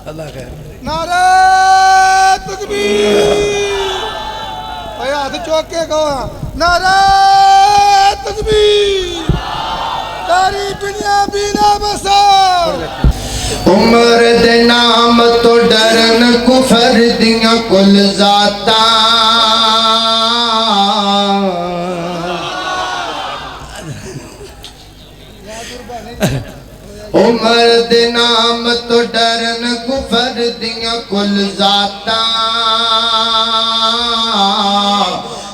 اللہ خیر نعرہ تکبیر اے ہاتھ چوک کے کہو نعرہ تکبیر تاری دنیا بینا بسا عمر دے نام تو ڈرن کفر دیاں کل ذاتا عمر دے نام تو ڈرن کفر دیاں کل ذاتا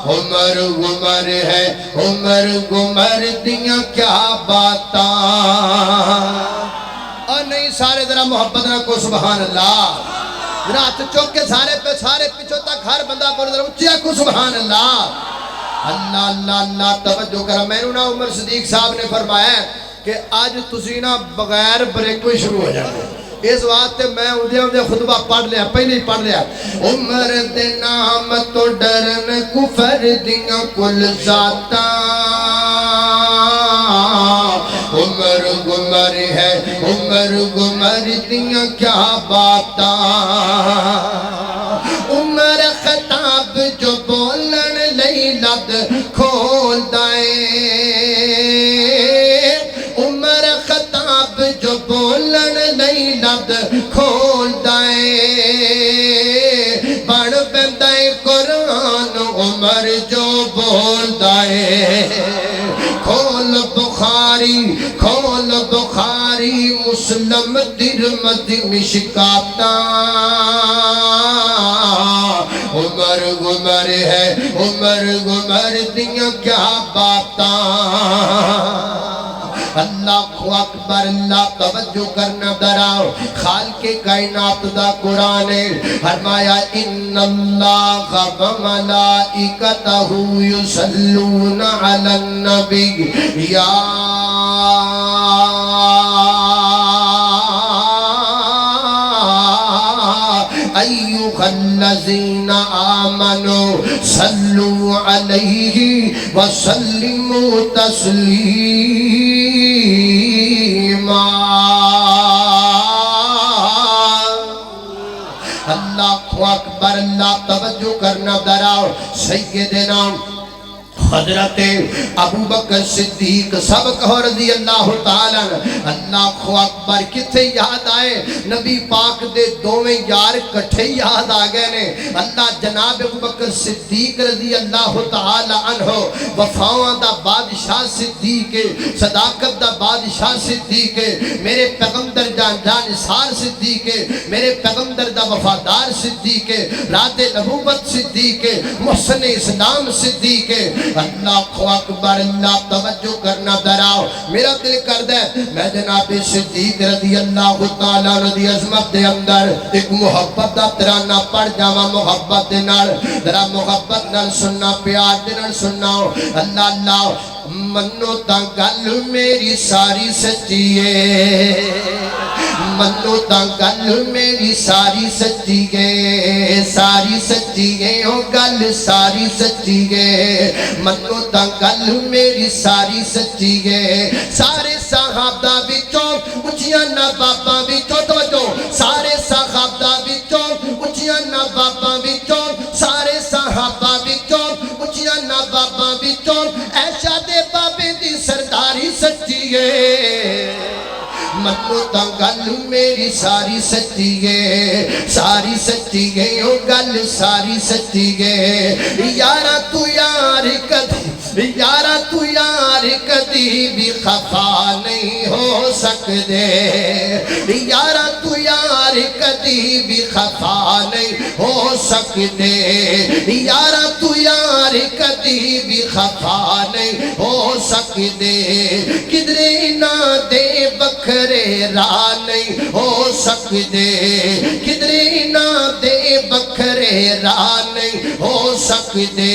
عمر گمر ہے عمر گمر دیاں کیا باتا اور نہیں سارے ذرا محبت نہ کو سبحان اللہ ذرا ہاتھ چوک کے سارے پہ سارے پیچھو تک ہر بندہ بول ذرا اچھا کو سبحان اللہ اللہ اللہ اللہ توجہ کرا میں نے عمر صدیق صاحب نے فرمایا کہ آج تسینہ بغیر بریک کوئی شروع ہو جائے اس واسطے میں اندھے خطبہ پڑھ لیا پہلے ہی پڑھ لیا عمر دے نام تو ڈرن کفر دیاں کل ذاتا عمر گمر ہے عمر گمر دیاں کیا باتا عمر خطاب جو بولن لئی لد کھول دائیں عمر خطاب جو بولن لئی لد کھول دائیں بڑھ بندائیں قرآن عمر جو بول دائیں کھول بخاری مسلم ترمذی مشکاتا عمر گمر ہے عمر گمر دیاں کیا باتا اللہ اکبر اللہ توجہ کرنا دراؤ خالق کائنات دا قرآن فرمایا ان اللہ و ملائکتہ یصلون علی النبی یا ایوہ الذین آمنوا صلوا علیہ وسلموا تسلیما اللہ اکبر اللہ توجہ کرنا دراؤ سیدنا حضرت ابو بکر صدیق سبق ہو رضی اللہ تعالیٰ اللہ اکبر کتھے یاد آئے نبی پاک دے دوویں یار کٹھے یاد آگئے نے اللہ جناب ابو بکر صدیق رضی اللہ تعالیٰ عنہ وفاواں دا بادشاہ صدیق صداقت دا بادشاہ صدیق میرے پیغمبر جانثار صدیق میرے پیغمبر دا وفادار صدیق رات نبوت صدیق محسن اسلام صدیق اللہ اکبر اللہ توجہ کرنا دراؤ میرا دل کر دے میں جناب صدیق رضی اللہ تعالیٰ رضی عظمت دے اندر ایک محبت دا ترانہ پڑھ جاوا محبت دے نال ذرا محبت نال سننا پیار دے نال سننا اللہ اللہ منو تا گل میری ساری سچی ہے منو تا گل میری ساری سچی ہے ساری سچی ہے او گل ساری سچی ہے منو تا گل میری ساری سچی ہے سارے صحابہ وچوں اچھیاں نواباں وچوں توجہ سارے صحابہ وچوں اچھیاں نواباں وچوں سارے صحابہ وچوں اچھیاں نواباں وچوں ایشا دے بابے دی سرداری سچی ہے منو تا گل میری ساری سچی ہے ساری سچی ہے او گل ساری سچی ہے یارا تو یار کدی یارا تو یار کدی بھی خفا نہیں ہو سکدے یارا تو یار کدی بھی خفا نہیں ہو سکدے یارا تو یار کدی بھی خفا نہیں ہو سکدے کدرے نہ دے بکھرے راہ نہیں ہو سکدے کدرے نہ دے بکھرے راہ نہیں ہو سکدے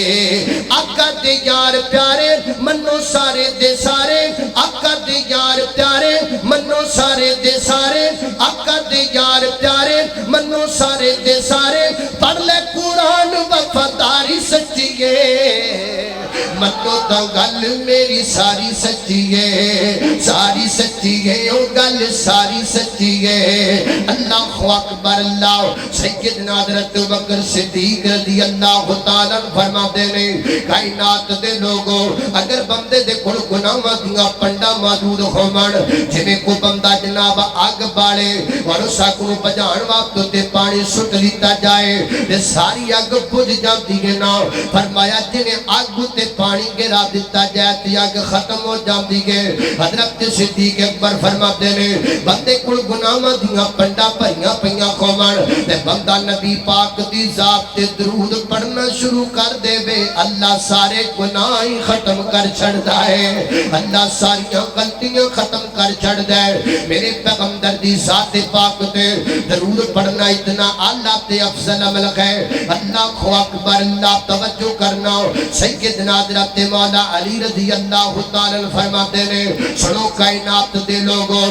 آقا دے یار پیارے منو سارے دے سارے آقا دے یار پیارے منو سارے دے سارے آقا دے یار پیارے منو سارے دے سارے پڑھ لے قرآن وفاداری سچی ہے منو تا گل میری ساری سچی ہے ساری سچی ہے او گل ساری سچی ہے اللہ اکبر اللہ سیدنا حضرت بکر صدیق رضی اللہ تعالیٰ فرما دے نے کائنات دے لوگوں اگر بندے دے کل گناہ دیاں پنڈا موجود ہومن جنہیں کو بندہ جناب آگ بالے اور اس آگ کو بجان وقت تے پانی سٹ لیتا جائے تے ساری آگ بجھ جاتی ہے نا فرمایا جنہیں آگ تے پانی گرا دیتا جائے تے آگ ختم ہو جاتی ہے حضرت صدیق اکبر فرما دے نے بندے کل گناہ دیاں پنڈا پریاں پریاں خومن تے بندہ نبی پاک دی ذات تے درود پڑھنا شروع کر دے بے اللہ سارے گناہ ہی ختم کر چھڑ دائے اللہ ساریاں غلطیاں ختم کر چھڑ دائے میرے پیغمبر دی ذات پاک تے درود پڑھنا اتنا اللہ تے افضل عمل ہے اللہ اکبر اللہ توجہ کرنا سیدنا حضرت مولا علی رضی اللہ تعالیٰ فرماتے نے سنو کائنات دے لوگوں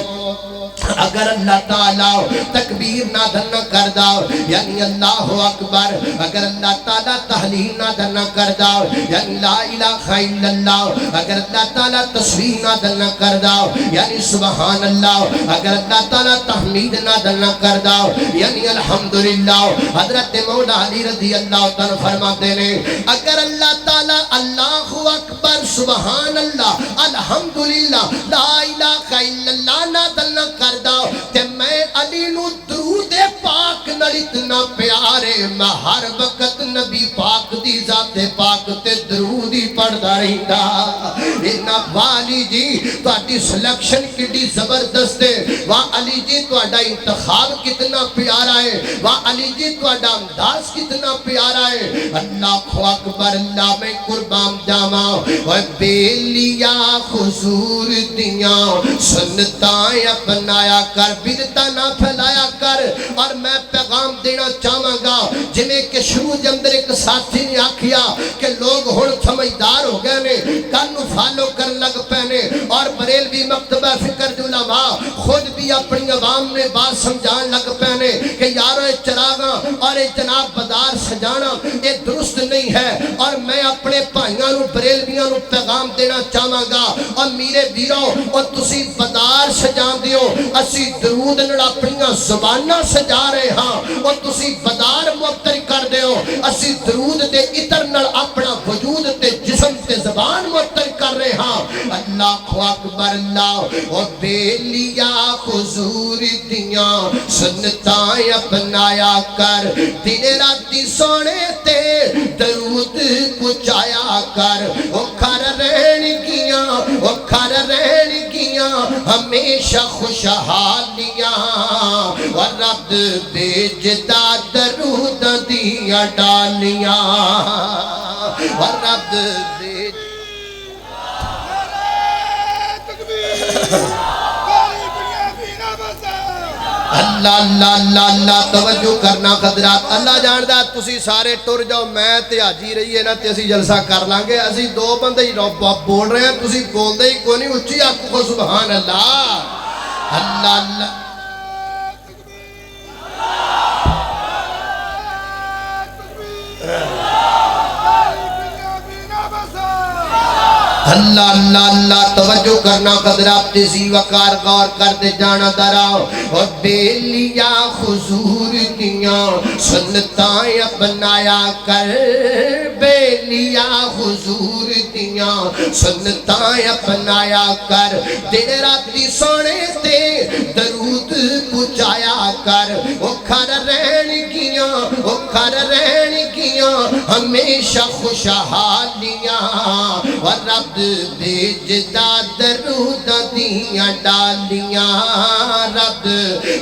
اگر اللہ تعالیٰ تکبیر نادر نہ کردہ یعنی اللہ اکبر اگر اللہ تعالیٰ تحلیل نادر نہ کردہ یعنی لا الہ الا اللہ اگر اللہ تعالیٰ تصویر نادر نہ کردہ یعنی سبحان اللہ اگر اللہ تعالیٰ تحمید نادر نہ کردہ یعنی الحمدللہ حضرت مولا علی رضی اللہ تعالیٰ فرماتے نے اگر اللہ تعالیٰ اللہ اکبر سبحان اللہ الحمدللہ لا الہ الا اللہ نادر نہ کردہ تے میں علی نو درود پاک نال اتنا پیارے میں ہر وقت نبی پاک دی ذات پاک تے درود ہی پڑھدا رہندا اینا والی جی تہاڈی سلیکشن کتنی زبردست ہے واہ علی جی تہاڈا انتخاب کتنا پیارا ہے واہ علی جی تہاڈا انداز کتنا پیارا ہے اللہ اکبر اللہ میں قربان جاواں اوے بیلیا حضور دیاں سنتاں اپنایا کر بدعتاں نہ پھیلایا کر اور میں پیغام دینا چاہوں گا جنہیں کہ شروع کے اندر ایک ساتھی نے آکھیا کہ لوگ ہن سمجھدار ہو گئے نے کل نو فالو کر لگ پینے اور بریلوی مکتبہ فکر علماء خود بھی اپنی عوام نے بات سمجھان لگ پینے کہ یارو چراغاں اور جناب بازار سجانا یہ درست نہیں ہے اور میں اپنے بھائیاں نو بریلویاں نو پیغام دینا چاہوں گا اور میرے ویرو اور تسی بازار سجان دیو اسی درود نال اپنیاں زباناں سجا رہے ہاں اور تسی بازار معطر کر دیو اسی درود دے عطر نال اپنا وجود تے جسم تے زبان معطر کر رہے ہاں اللہ اکبر اللہ اور بیلیا حضور دیاں سنتاں اپنایا کر دن راتی سونے تے درود پہنچایا کر او کھر رہن گیاں ہمیشہ خوشحالیاں اور رب بھیجدا درود دیاں ڈالیاں اور رب اللہ اللہ اللہ اللہ توجہ کرنا حضرات اللہ جاندا تسی سارے ٹر جاؤ میں تے حاجی رہیے نا تے اسی جلسہ کر لیں گے اسی دو بندے ہی بول رہے ہیں تسی بولدے ہی کوئی نہیں اچھی آکھو سبحان اللہ اللہ اللہ اللہ اللہ اللہ توجہ کرنا حضرات تیزی وقار غور کرتے جانا دراؤ اور بیلیا حضور دیاں سنتاں اپنایا کر بیلیا حضور دیاں سنتاں اپنایا کر دن راتی سونے تے درود پہنچایا کر او کھر رہن گیاں ہمیشہ خوشحالیاں اور رب بھیجدا درود دیاں ڈالیاں رب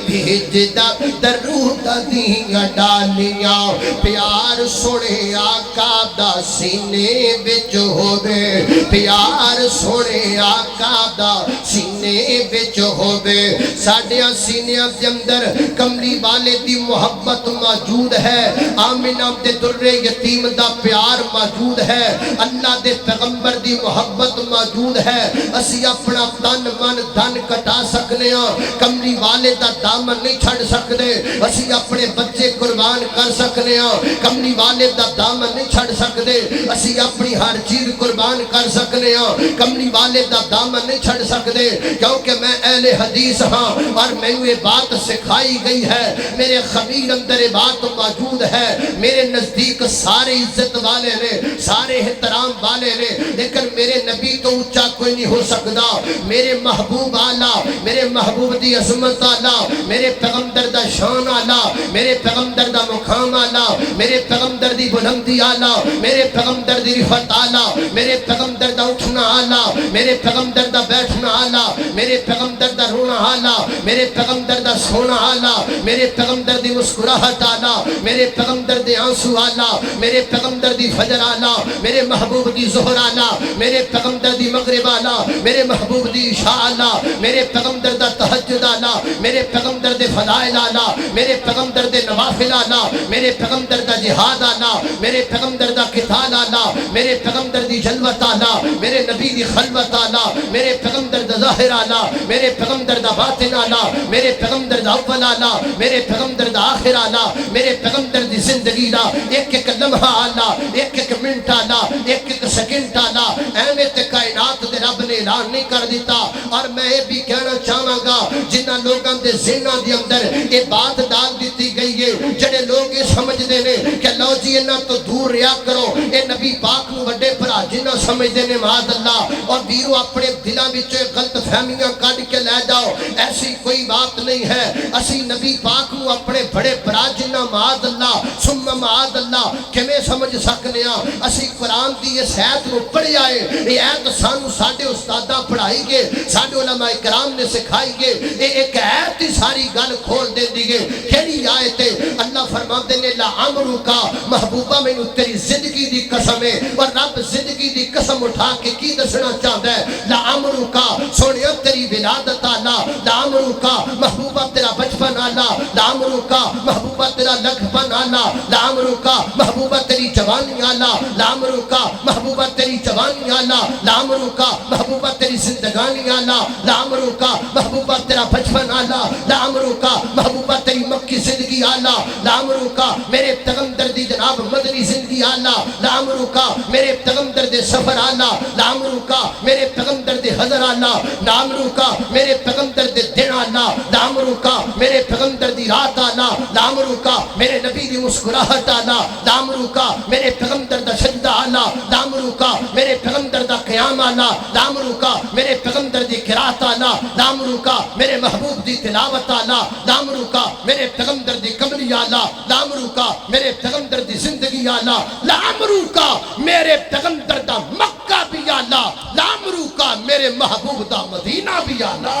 بھیجدا درود دیاں ڈالیاں پیار سونے آقا دا سینے وچ ہووے پیار سونے آقا دا سینے وچ ہووے ساڈیاں سینیاں دے اندر کملی والے دی محبت موجود ہے آمنہ دے در یتیم دا پیار موجود ہے اللہ دے پیغمبر دی محبت موجود ہے اسی اپنا تن من دھن کٹا سکتے سکنے ہاں کملی والے دا دامن نہیں چھڑ سکتے اسی اپنے بچے قربان کر سکنے ہاں کملی والے دا دامن نہیں چھڑ سکتے اسی اپنی ہر چیز قربان کر سکنے ہاں کملی والے دا دامن نہیں چھڑ سکتے کیونکہ میں اہل حدیث ہاں اور میں یہ بات سکھائی گئی ہے میرے خمیر اندر یہ بات موجود ہے میرے نزدیک سارے عزت والے نے سارے احترام والے نے لیکن میرے نبی تو اونچا کوئی نہیں ہو سکتا میرے محبوب آلہ میرے محبوب دی عظمت آلہ میرے پیغمبر دا شان آلہ میرے پیغمبر دا مقام آلہ میرے پیغمبر دی بلندی آلہ میرے پیغمبر دی رفعت آلہ میرے پیغمبر دا اٹھنا آلہ میرے پیغمبر دا بیٹھنا آلہ میرے پیغمبر دا رونا آلہ میرے پیغمبر دا سونا آلہ میرے پیغمبر دی مسکراہٹ آلہ میرے پیغمبر دی آنسو آلہ میرے پیغمبر دی فجر آلہ میرے محبوب دی ظہر آلہ میرے پیغمبر دی مغرب آلہ میرے محبوب دی عشاء آلہ میرے پیغمبر دا تہجد آلہ میرے پیغمبر دے فضائل آلہ میرے پیغمبر دے نوافل آلہ میرے پیغمبر دا جہاد آلہ میرے پیغمبر دا قتال آلہ میرے پیغمبر دی جلوت آلہ میرے نبی دی خلوت آلہ میرے پیغمبر دا ظاہر آلہ میرے پیغمبر دا باطن آلہ میرے پیغمبر دا اول آلہ میرے پیغمبر دا آخر آلہ میرے پیغمبر دی زندگی دا ایک ایک لمحہ آلہ ایک ایک منٹ آلہ ایک ایک سیکنڈ آلہ اہمیت کائنات دے رب نے اعلان نہیں کر دیتا اور میں یہ بھی کہنا چاہاں گا جنہ لوگاں دے ذہناں دے اندر یہ بات ڈال دیتی گئی ہے جڑے لوگ یہ سمجھدے نے کہ لو جی انہاں تو دور رہیا کرو اے نبی پاک نو وڈے بھرا جنہ سمجھدے نے معاذ اللہ اور ویرو اپنے دلاں وچ غلط فہمیاں کڈ کے لے جاؤ ایسی کوئی بات نہیں ہے اسی نبی پاک نو اپنے بڑے بھرا جنہ معاذ اللہ ثم معاذ اللہ کیویں سمجھ سکنے ہاں اسی قرآن دی اس آیت نو پڑھیا ہے یہ آیت سانو ساڈے استاداں پڑھائی گے ساڈے علماء کرام نے سکھائی گے یہ ایک آیت ہی ساری گل کھول دیندی ہے کیڑی آیت ہے اللہ فرماندے نے لا امرکا محبوبہ مینوں تیری زندگی دی قسم ہے اور رب زندگی دی قسم اٹھا کے کی دسنا چاہندا ہے لا امرکا سونیا تیری ولادت آلا لا امرکا محبوبہ تیرا بچپن آلا لا امرکا محبوبہ تیرا لگپن آلا لا امرکا محبوبہ تیری جوانی آلا لا امرکا محبوبہ تیری جوانی آلا لا امرکا محبوبہ تیری زندگانی آلا لا امرکا محبوبہ تیرا بچپن آلا لا امرکا محبوبہ تیری مکی زندگی آلا لا امرکا میرے پیغمبر دی جناب مدنی زندگی آلا لا امرکا میرے پیغمبر دے سفر آلا لا امرکا میرے پیغمبر دے حضر آلا لا امرکا میرے پیغمبر دے دن آلا لا امرکا میرے پیغمبر دی رات آلا لا امرکا میرے نبی دی مسکراہٹ آلا لا امرکا میرے پیغمبر دا سجدہ آلا لا امرکا میرے پیغمبر دا قیام آلا لا امرکا میرے پیغمبر دی قرات آلا لا امرکا میرے محبوب دی تلاوت آلا لا امرکا میرے پیغمبر دی قبری آلا لا امرکا میرے پیغمبر دی زندگی آلا لا امرکا میرے پیغمبر دا مکہ بھی آلا لا امرکا میرے محبوب دا مدینہ بھی آلا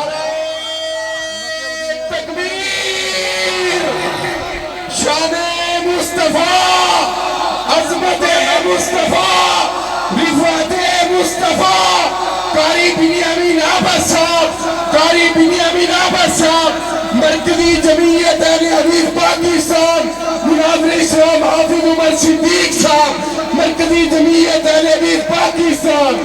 تکبیر شان مصطفیٰ عظمت مصطفیٰ رفعت مصطفیٰ قاری بنیامین عباس صاحب قاری بنیامین عباس صاحب مرکزی جمعیت اہل حدیث پاکستان مناظر اسلام حافظ عمر صدیق صاحب مرکزی جمعیت اہل حدیث پاکستان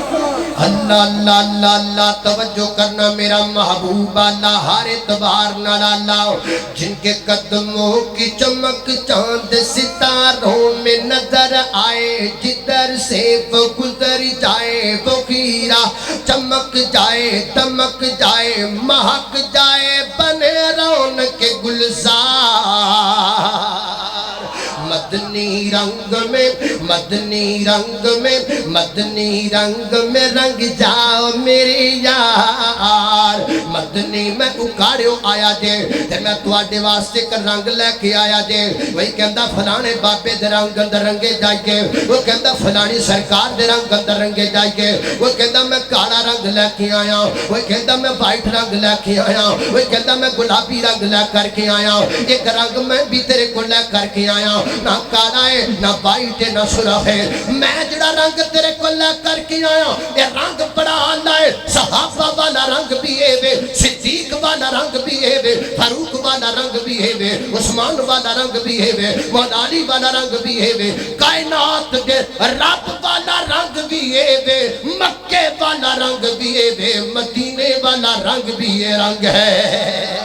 اللہ اللہ اللہ اللہ توجہ کرنا میرا محبوب اللہ ہر اعتبار نال اللہ جن کے قدموں کی چمک چاند ستاروں میں نظر آئے جدھر سے وہ گزر جائے وہ خیرہ چمک جائے دمک جائے مہک جائے بنے رونق گلزار مدنی رنگ میں مدنی رنگ میں مدنی رنگ میں رنگ جاؤ میری یار مدنی میں اکاڑیو آیا جے تے میں تواڈے واسطے کر رنگ لے کے آیا جے وہی کہندا فلانے بابے دے رنگ اندر رنگے جائیے وہ کہندا فلانی سرکار دے رنگ اندر رنگے جائیے وہ کہندا میں کالا رنگ لے کے آیا وہ کہندا میں وائٹ رنگ لے کے آیا وہ کہندا میں گلابی رنگ لے کر کے آیا ایک رنگ میں بھی تیرے کو لے کر کے آیا نہ کالا ہے نہ وائٹ ہے نہ سرخ ہے میں جڑا رنگ تیرے کو لے کر کے آیا یہ رنگ بڑا آلہ ہے صحابہ والا رنگ بھی ہے صدیق والا رنگ بھی ہے فاروق والا رنگ بھی ہے عثمان والا رنگ بھی ہے مولا علی والا رنگ بھی ہے کائنات کے رب والا رنگ بھی اے وے مکے والا رنگ بھی اے وے مدینے والا رنگ بھی اے رنگ ہے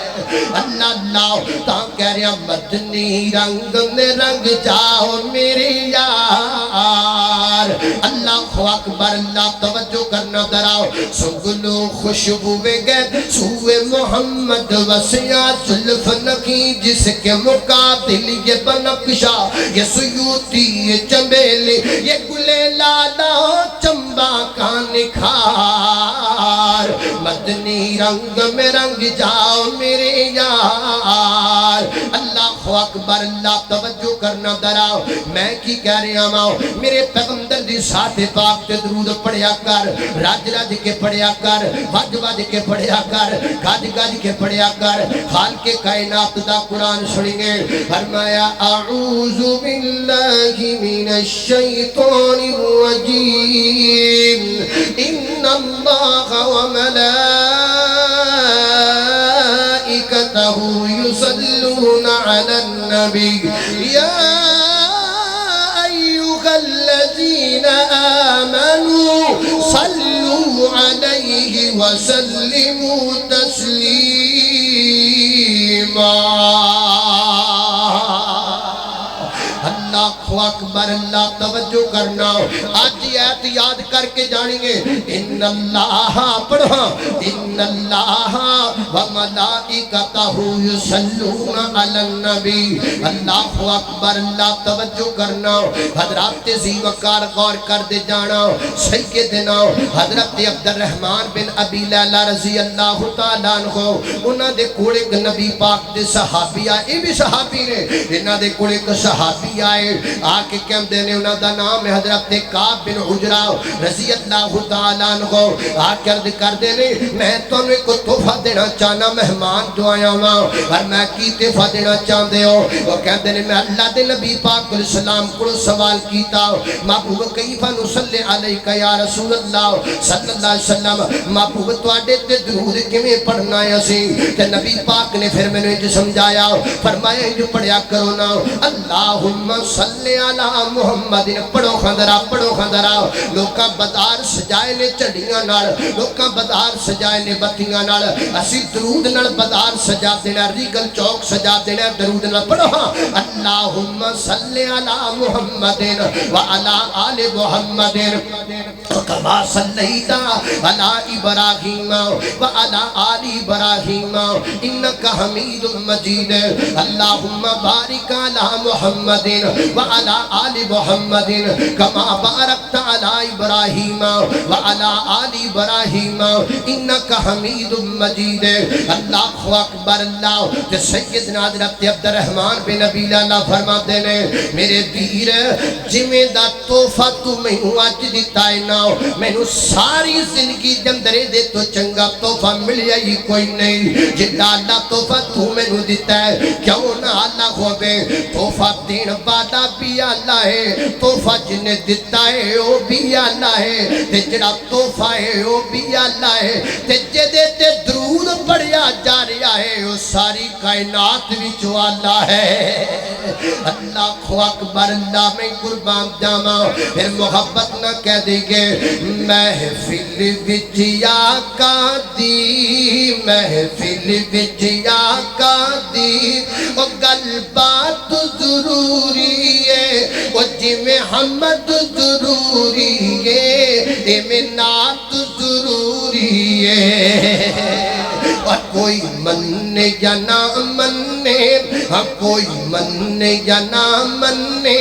اللہ اللہ تا کہہ رہا مدنی رنگ میں رنگ جاؤ میرے یار اللہ اکبر اللہ توجہ کرنا دراؤ سنگلو خوشبو گئے سوئے محمد وسیع زلف نقی جس کے مقابل یہ بنفشا یہ سیوتی یہ چنبیلی یہ گلے لالا چمبا کا نکھار مدنی رنگ میں رنگ جاؤ میرے یار اللہ اکبر اللہ توجہ کرنا دراؤ میں کی کہہ رہا ہوں میرے پیغمبر دی ساتھ پاک تے درود پڑھیا کر راج راج کے پڑھیا کر واج واج کے پڑھیا کر گاج گاج کے پڑھیا کر خالق کائنات دا قرآن سنیں گے فرمایا اعوذ باللہ من الشیطان الرجیم ان اللہ وملائکتہ یصلون علی النبی یا الذين آمنوا صلوا عليه وسلموا تسليما اللہ اکبر اللہ توجہ کرنا آج آیت یاد کر کے جانیں گے ان اللہ پڑھا ان اللہ وملائکتہ یصلون علی النبی اللہ اکبر اللہ توجہ کرنا حضرات زیوکار غور کر دے جانا سیدنا حضرت عبد الرحمن بن ابی لیلہ رضی اللہ تعالیٰ عنہ انہاں دے کوڑے نبی پاک دے صحابی آئے یہ بھی صحابی نے انہاں دے کوڑے صحابی آئے آکے کہم دینے انہاں دا نام ہے حضرت کعب بن عجرہ رضی اللہ تعالیٰ عنہ آکے عرض کر دینے میں تو انہیں کو تحفہ دینا چاہنا مہمان جو آیا ہوں اور میں کی تحفہ دینا چاہن دے ہو وہ کہم دینے میں اللہ دے نبی پاک علیہ السلام کو سوال کیتا محبوب کیفا نصلی علیکہ یا رسول اللہ صلی اللہ علیہ وسلم محبوب تو آڈے تے درود کمیں پڑھنا ہے اسی تے نبی پاک نے پھر میں نے جو سمجھایا فرمایا جو پڑھیا کرو نا اللہم صلی علی محمد پڑھو خندرہ لوکاں بازار سجائے نے چڑیاں نال لوکاں بازار سجائے نے بتیاں نال اسی درود نال بازار سجا دینا ریگل چوک سجا دینا درود نال پڑھو اللہم صلی علی محمد وعلی آل محمد کما صلیت علی ابراہیم وعلی آل ابراہیم انکا حمید مجید اللہم بارک علی محمد وعلى آل محمد كما باركت على إبراهيم وعلى آل إبراهيم إنك حميد مجيد اللہ اکبر اللہ کہ سیدنا حضرت عبد الرحمن بن ابی لیلہ فرماتے ہیں میرے ویر جویں دا تحفہ تو مینوں اج دتا ہے نا مینوں ساری زندگی دے اندر دے تو چنگا تحفہ ملیا ہی کوئی نہیں جدا اللہ تحفہ تو مینوں دتا ہے کیوں نہ اللہ ہوے تحفہ دین والا بھی اللہ ہے تحفہ جنہیں دیتا ہے وہ بھی اللہ ہے تے جڑا تحفہ ہے وہ بھی اللہ ہے تے جدے تے درود پڑھیا جا رہا ہے وہ ساری کائنات وچ اللہ ہے اللہ اکبر اللہ میں قربان جاواں پھر محبت نہ کہہ دے گے محفل وچ آقا دی محفل وچ آقا دی او گل بات ضروری ہے وہ جی میں حمد ضروری ہے میں نعت ضروری ہے اور کوئی مننے یا نہ مننے کوئی مننے یا نہ مننے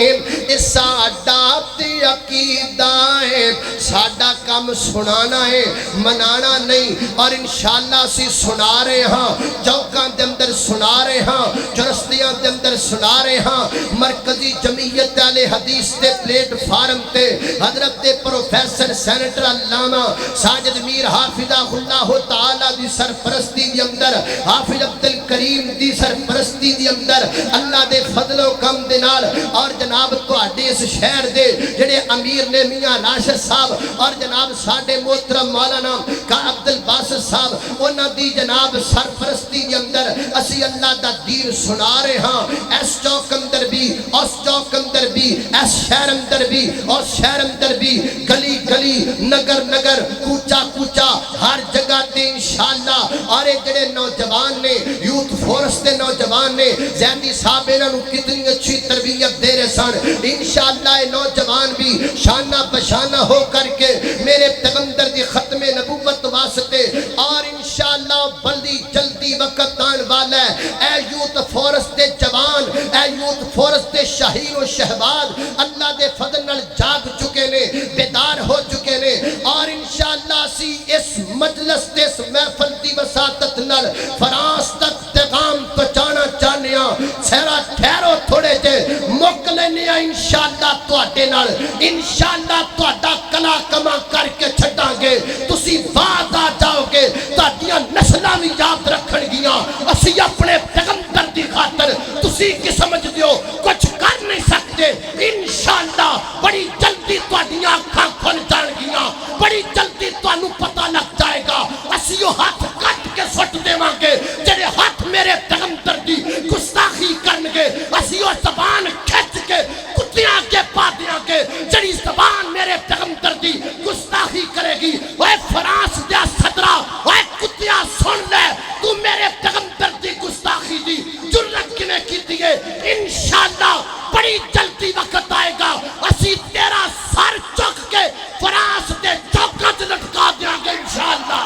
ساڈا تے عقیدہ ہے ساڈا کام سنانا ہے منانا نہیں اور انشاءاللہ اسی سنا رہے ہاں چوکاں دے اندر سنا رہے ہاں چرستیاں دے اندر سنا رہے ہاں مرکزی جمعیت اہل حدیث دے پلیٹ فارم تے حضرت پروفیسر سینٹر علامہ ساجد میر حافظہ اللہ تعالی دی سرپرستی دی اندر حافظ عبدالکریم دی سرپرستی دی اندر اللہ دے فضل و کم دے نال اور جناب تو اس شہر دے جڑے امیر نے میاں راشد صاحب اور جناب جناب ساڈے محترم مولانا کا عبد الباسط صاحب انہاں دی جناب سرپرستی دے اندر اسی اللہ دا دین سنا رہے ہاں اس چوک اندر بھی اس چوک اندر بھی اس شہر اندر بھی اس شہر اندر بھی گلی گلی نگر نگر کوچا کوچا ہر جگہ تے انشاءاللہ اور جڑے نوجوان نے یوتھ فورس دے نوجوان نے زیدی صاحب انہاں نو کتنی اچھی تربیت دے رہے سن انشاءاللہ نوجوان بھی شانہ بشانہ ہو کر کے میرے پیغمبر دی ختم نبوت واسطے اور انشاءاللہ بلدی جلدی وقت آن والا ہے اے یوتھ فورس دے جوان اے یوتھ فورس دے شاہین و شہباز اللہ دے فضل نال جاگ چکے نے بیدار ہو چکے نے اور انشاءاللہ اسی اس مجلس دے اس محفل دی وساطت نال فرانس تک پیغام پہنچانا چاہنے ہاں سہرا ٹھہرو تھوڑے جے مک لینے ہاں انشاءاللہ تواڈے نال انشاءاللہ تواڈا کلا کما کر کے چھڈاں گے تسی بعد آ جاؤ گے تہاڈیاں نسلاں وی یاد رکھن گیاں اسی اپنے پیغمبر دی خاطر تسی کی سمجھ دیو کچھ کر نہیں سکتے انشاءاللہ بڑی جلدی تواڈیاں اکھاں کھل جان گیاں بڑی جلدی تانوں پتہ لگ جائے گا اسی او ہاتھ کٹ کے سٹ دیواں گے جڑے ہاتھ میرے پیغمبر دی گستاخی کرن گے اسی او زبان کھچ کے کتیاں کے پا دیاں گے جڑی زبان میرے پیغمبر دی گستاخی کرے گی اے فرانس دیا صدرہ اے کتیاں سن لے تو میرے پیغمبر دی گستاخی دی جرت کنے کی دیئے انشاءاللہ بڑی جلدی وقت آئے گا اسی تیرا سر چک کے فرانس دے چوکت لٹکا دیاں گے انشاءاللہ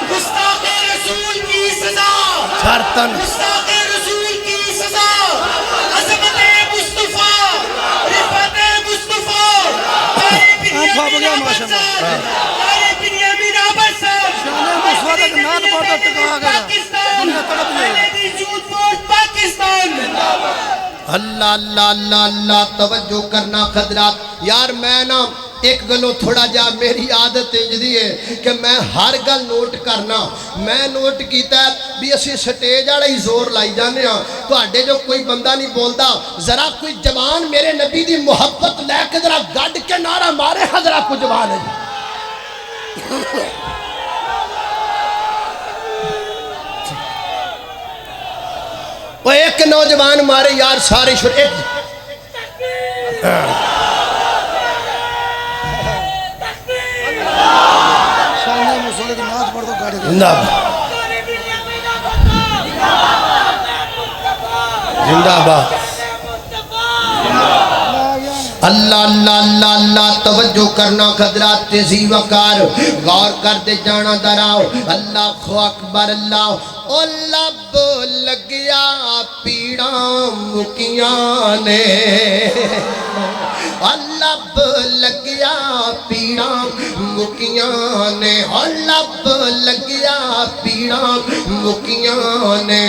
گستاخ رسول کی سزا سرطن گستاخ رسول کی سزا عظمت مصطفیٰ رفعت مصطفیٰ اللہ اللہ اللہ اللہ توجہ کرنا خضرات یار میں نا ایک گلو تھوڑا جا میری عادت انجدی ہے کہ میں ہر گل نوٹ کرنا میں نوٹ کیتا ہے بھی اسی سٹیج آڑا ہی زور لائی جانے ہاں تو آڈے جو کوئی بندہ نہیں بولتا ذرا کوئی جوان میرے نبی دی محبت لے کے ذرا گڈ کے نعرہ مارے ذرا کوئی جوان ہے وہ ایک نوجوان مارے یار سارے شروع زندہ باد اللہ اللہ اللہ اللہ توجہ کرنا خضرات تیزی وقار غور کر دے جانا دراؤ اللہ اکبر اللہ او لب لگیا پیڑاں مکیاں نے لب لگیا پیڑاں مکیاں نے لب لگیا پیڑاں مکیاں نے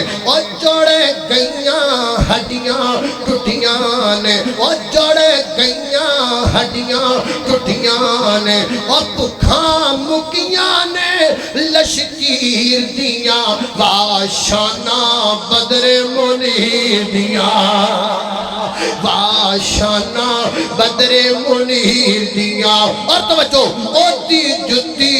جوڑے گئیاں ہڈیاں ٹوٹیاں نے جوڑے گئیاں ہڈیاں ٹوٹیاں نے بھکھاں مکیاں نے لشکیر دیاں واشانہ بدر منیر دیاں واشانہ بدر منیر دیاں اور توجہ او دی جتی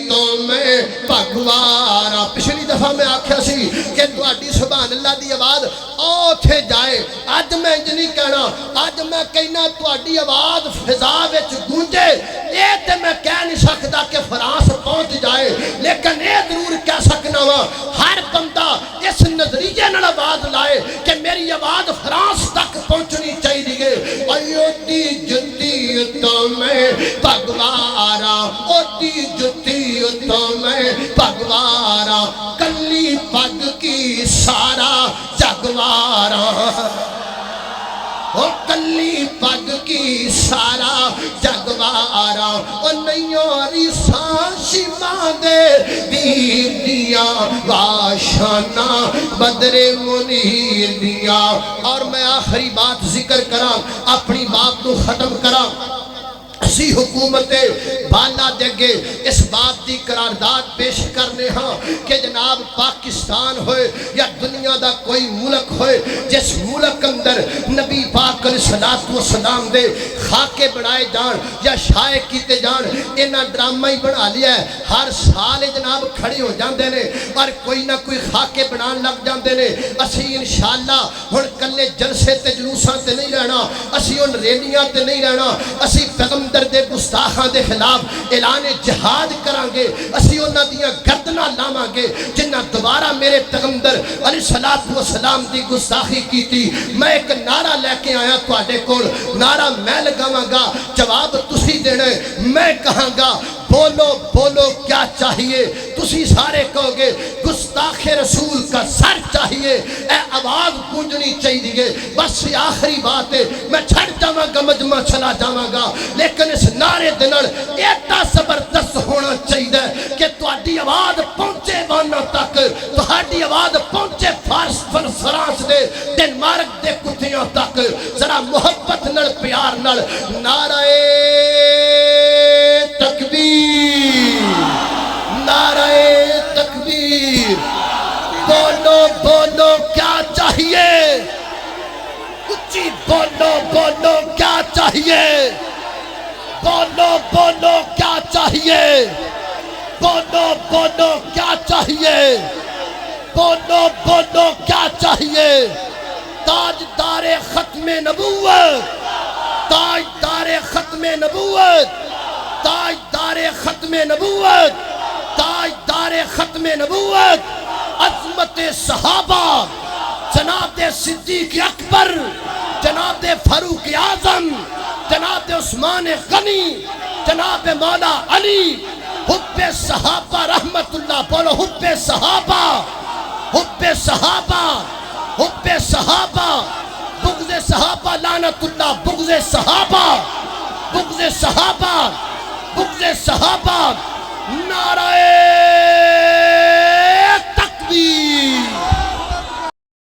تو میں پگوارا پچھلی دفعہ میں آکھیا سی کہ تواڈی سبحان اللہ دی آواز اوتھے جائے اج میں انج نہیں کہنا اج میں کہنا تواڈی آواز فضا وچ گونجے اے تے میں کہہ نہیں سکدا کہ فرانس پہنچ جائے لیکن اے ضرور کہہ سکنا وا ہر بندہ اس نظریے نال آواز لائے کہ میری آواز فرانس تک پہنچنی چاہیے ایو دی جتی تو میں پگوارا او دی جتی تو میں پگوارا کلی پگ کی سارا جگوارا او کلی پگ کی سارا جگوارا او نیوری ساشیماں دے دیر دیا واشانہ بدر منیر دیا اور میں آخری بات ذکر کرا اپنی بات کو ختم کرا اسی حکومت بالا دے اس بات دی قرارداد پیش کرنے ہاں کہ جناب پاکستان ہوئے یا دنیا دا کوئی ملک ہوئے جس ملک اندر نبی پاک علیہ الصلوۃ والسلام دے خاکے بنائے جان یا شائع کیتے جان انہاں ڈرامہ ہی بنا لیا ہے. ہر سال جناب کھڑے ہو جاندے نے اور کوئی نہ کوئی خاکے بنان لگ جاندے نے. اسی انشاءاللہ ہن کلے جلسے تے جلوساں تے نہیں رہنا, اسی ہن ریلیاں تے نہیں رہنا, اسی پیغمبر دے گستاخاں دے خلاف اعلان جہاد کران گے, اسی انہاں دیاں گردناں لاواں گے جنہاں دوبارہ میرے پیغمبر علیہ الصلوۃ والسلام دی گستاخی کیتی. میں ایک نعرہ لے کے آیا تواڈے کول, نعرہ میں لگاواں گا, جواب تسی دینا ہے. میں کہاں گا بولو بولو کیا چاہیے, تسی سارے کہو گے گستاخ رسول کا سر چاہیے, اے آواز گونجنی چاہیے. بس یہ آخری بات ہے, میں چھڑ جاواں گا مجمع چلا جاواں گا, لیکن اس نعرے دے نال ایڈا زبردست ہونا چاہیے کہ تہاڈی آواز پہنچے وانا تک, تہاڈی آواز پہنچے فرانس دے ڈنمارک دے کتیاں تک. ذرا محبت نال پیار نال نعرہ تکبیر, نعرہ تکبیر. بولو بولو کیا چاہیے, اچھی بولو بولو کیا چاہیے, بولو بولو کیا چاہیے, بولو بولو کیا چاہیے, بولو بولو کیا چاہیے. تاجدار ختم نبوت, تاجدار ختم نبوت, تاجدار ختم نبوت, تاجدار ختم نبوت, عظمت صحابہ جناب صدیق اکبر, جناب فاروق اعظم, جناب عثمان غنی, جناب مولا علی, حب صحابہ رحمت اللہ, بولو حب صحابہ, حب صحابہ, حب صحابہ, بغض صحابہ لعنت اللہ, بغض صحابہ, بغض صحابہ, بغض صحابہ. نعرہ تکبیر.